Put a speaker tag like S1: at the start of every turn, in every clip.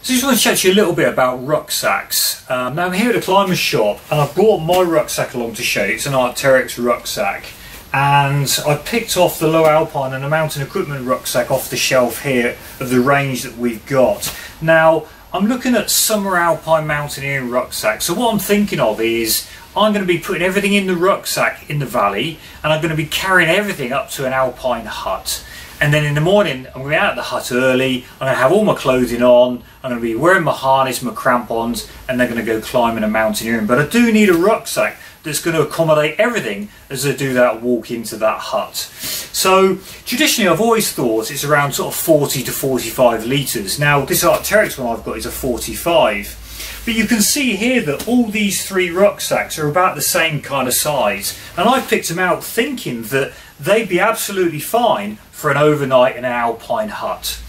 S1: So I just want to chat to you a little bit about rucksacks. Now I'm here at a climber's shop and I've brought my rucksack along to show you. It's an Arc'teryx rucksack, and I picked off the low alpine and the mountain equipment rucksack off the shelf here of the range that we've got. Now I'm looking at summer alpine mountaineering rucksacks. So what I'm thinking of is I'm going to be putting everything in the rucksack in the valley, and I'm going to be carrying everything up to an alpine hut. And then in the morning, I'm going to be out of the hut early, I'm going to have all my clothing on, I'm going to be wearing my harness, my crampons, and they're going to go climbing and mountaineering. But I do need a rucksack that's going to accommodate everything as I do that walk into that hut. So traditionally I've always thought it's around sort of 40 to 45 litres. Now this Arc'teryx one I've got is a 45. But you can see here that all these three rucksacks are about the same kind of size. And I picked them out thinking that they'd be absolutely fine for an overnight in an alpine hut.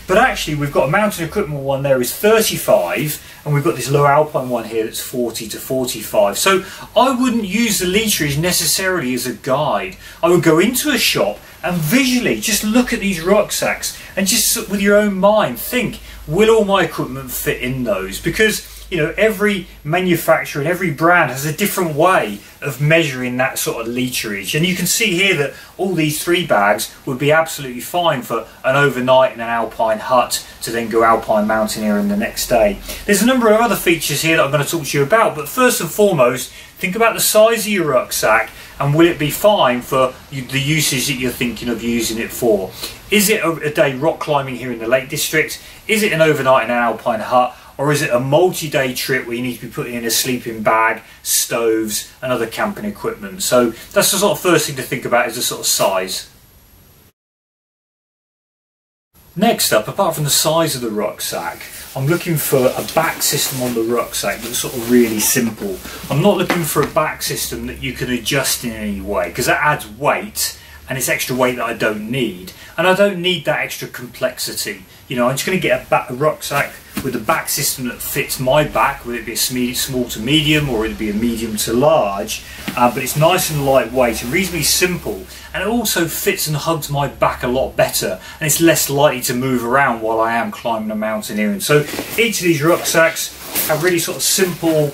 S1: But actually we've got a mountain equipment one there is 35, and we've got this low alpine one here that's 40 to 45. So I wouldn't use the literage necessarily as a guide. I would go into a shop and visually just look at these rucksacks and just with your own mind think, will all my equipment fit in those? Because you know, every manufacturer and every brand has a different way of measuring that sort of literage, and you can see here that all these three bags would be absolutely fine for an overnight in an alpine hut to then go alpine mountaineering the next day. There's a number of other features here that I'm going to talk to you about, but first and foremost, think about the size of your rucksack and will it be fine for the usage that you're thinking of using it for. Is it a day rock climbing here in the Lake District? Is it an overnight in an alpine hut? Or is it a multi-day trip where you need to be putting in a sleeping bag, stoves and other camping equipment? So that's the sort of first thing to think about, is the sort of size. Next up, apart from the size of the rucksack, I'm looking for a back system on the rucksack that's sort of really simple. I'm not looking for a back system that you can adjust in any way, because that adds weight and it's extra weight that I don't need. And I don't need that extra complexity. You know, I'm just going to get a rucksack with a back system that fits my back, whether it be a small to medium or it'd be a medium to large, but it's nice and lightweight and reasonably simple, and it also fits and hugs my back a lot better, and it's less likely to move around while I am climbing and mountaineering. So each of these rucksacks have really sort of simple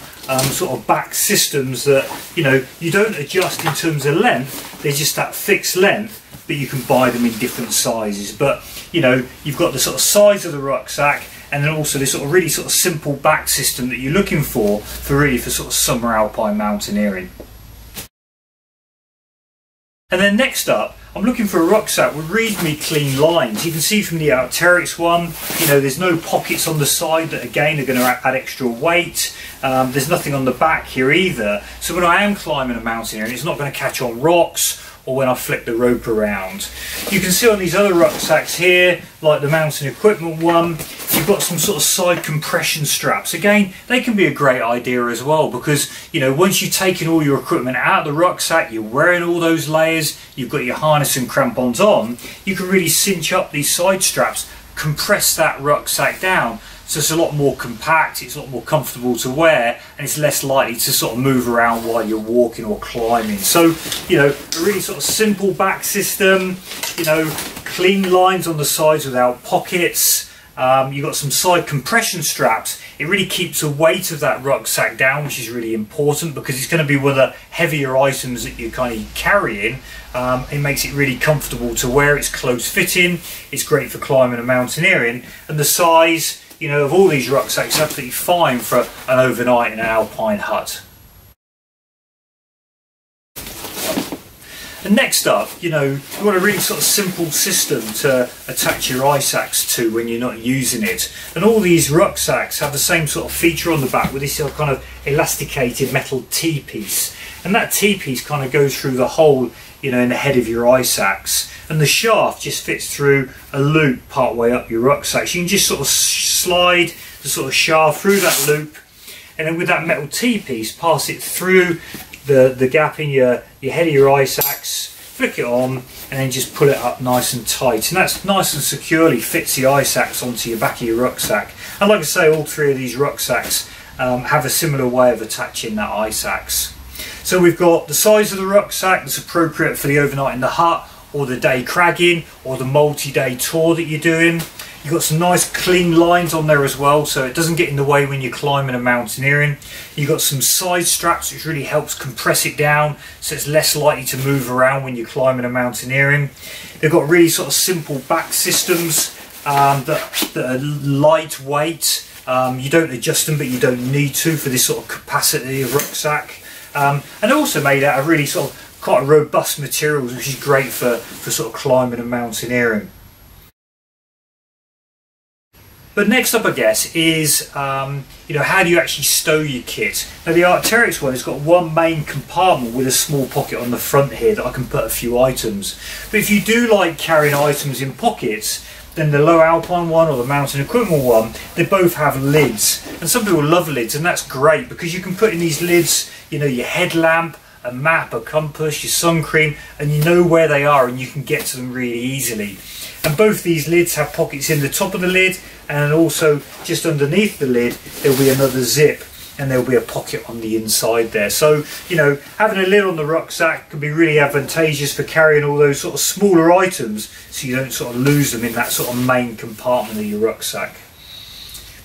S1: sort of back systems that, you know, you don't adjust in terms of length, they're just that fixed length, but you can buy them in different sizes. But you know, you've got the sort of size of the rucksack, and then also this sort of really sort of simple back system that you're looking for really for sort of summer alpine mountaineering. And then next up, I'm looking for a rucksack with reasonably clean lines. You can see from the Arc'teryx one, you know, there's no pockets on the side that again are going to add extra weight. There's nothing on the back here either. So when I am climbing a mountaineering, it's not going to catch on rocks or when I flick the rope around. You can see on these other rucksacks here, like the mountain equipment one, you've got some sort of side compression straps. Again, they can be a great idea as well, because you know, once you've taken all your equipment out of the rucksack, you're wearing all those layers, you've got your harness and crampons on, you can really cinch up these side straps, compress that rucksack down, so it's a lot more compact, it's a lot more comfortable to wear, and it's less likely to sort of move around while you're walking or climbing. So, you know, a really sort of simple back system, you know, clean lines on the sides without pockets. You've got some side compression straps. It really keeps the weight of that rucksack down, which is really important because it's going to be one of the heavier items that you're kind of carrying. It makes it really comfortable to wear. It's close fitting, it's great for climbing and mountaineering, and the size, you know, of all these rucksacks is absolutely fine for an overnight in an alpine hut. And next up, you know, you want a really sort of simple system to attach your ice axe to when you're not using it. And all these rucksacks have the same sort of feature on the back with this kind of elasticated metal T-piece. And that T-piece kind of goes through the hole, you know, in the head of your ice axe. And the shaft just fits through a loop part way up your rucksack. So you can just sort of slide the sort of shaft through that loop, and then with that metal T-piece, pass it through the gap in your head of your ice axe, flick it on, and then just pull it up nice and tight. And that's nice and securely fits the ice axe onto your back of your rucksack. And like I say, all three of these rucksacks have a similar way of attaching that ice axe. So we've got the size of the rucksack that's appropriate for the overnight in the hut, or the day cragging, or the multi-day tour that you're doing. You've got some nice clean lines on there as well, so it doesn't get in the way when you're climbing and mountaineering. You've got some side straps which really helps compress it down, so it's less likely to move around when you're climbing and mountaineering. They've got really sort of simple back systems that are lightweight. You don't adjust them, but you don't need to for this sort of capacity of rucksack. And also made out of really sort of quite robust materials, which is great for sort of climbing and mountaineering. But next up, I guess, is you know, how do you actually stow your kit? Now the Arc'teryx one has got one main compartment with a small pocket on the front here that I can put a few items. But if you do like carrying items in pockets, then the low Alpine one or the mountain equipment one, they both have lids. And some people love lids, and that's great because you can put in these lids, you know, your headlamp, a map, a compass, your sun cream, and you know where they are and you can get to them really easily. And both these lids have pockets in the top of the lid, and also just underneath the lid there'll be another zip, and there'll be a pocket on the inside there. So, you know, having a lid on the rucksack can be really advantageous for carrying all those sort of smaller items, so you don't sort of lose them in that sort of main compartment of your rucksack.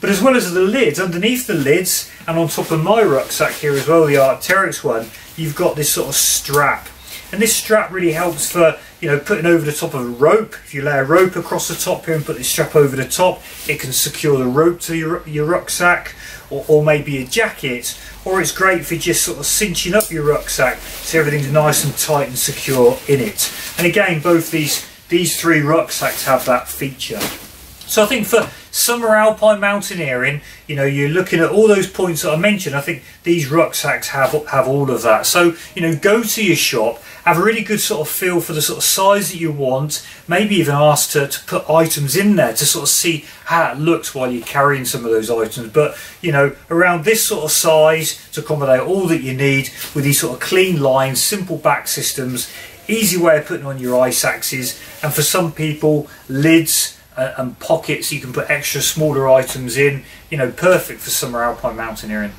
S1: But as well as the lids, underneath the lids and on top of my rucksack here as well, the Arc'teryx one, you've got this sort of strap. And this strap really helps for, you know, putting over the top of a rope. If you lay a rope across the top here and put this strap over the top, it can secure the rope to your rucksack, or maybe a jacket. Or it's great for just sort of cinching up your rucksack so everything's nice and tight and secure in it. And again, both these three rucksacks have that feature. So I think for summer alpine mountaineering, you know, you're looking at all those points that I mentioned. I think these rucksacks have all of that. So, you know, go to your shop, have a really good sort of feel for the sort of size that you want, maybe even ask to put items in there to sort of see how it looks while you're carrying some of those items. But, you know, around this sort of size to accommodate all that you need with these sort of clean lines, simple back systems, easy way of putting on your ice axes, and for some people, lids and pockets you can put extra smaller items in, you know, perfect for summer alpine mountaineering.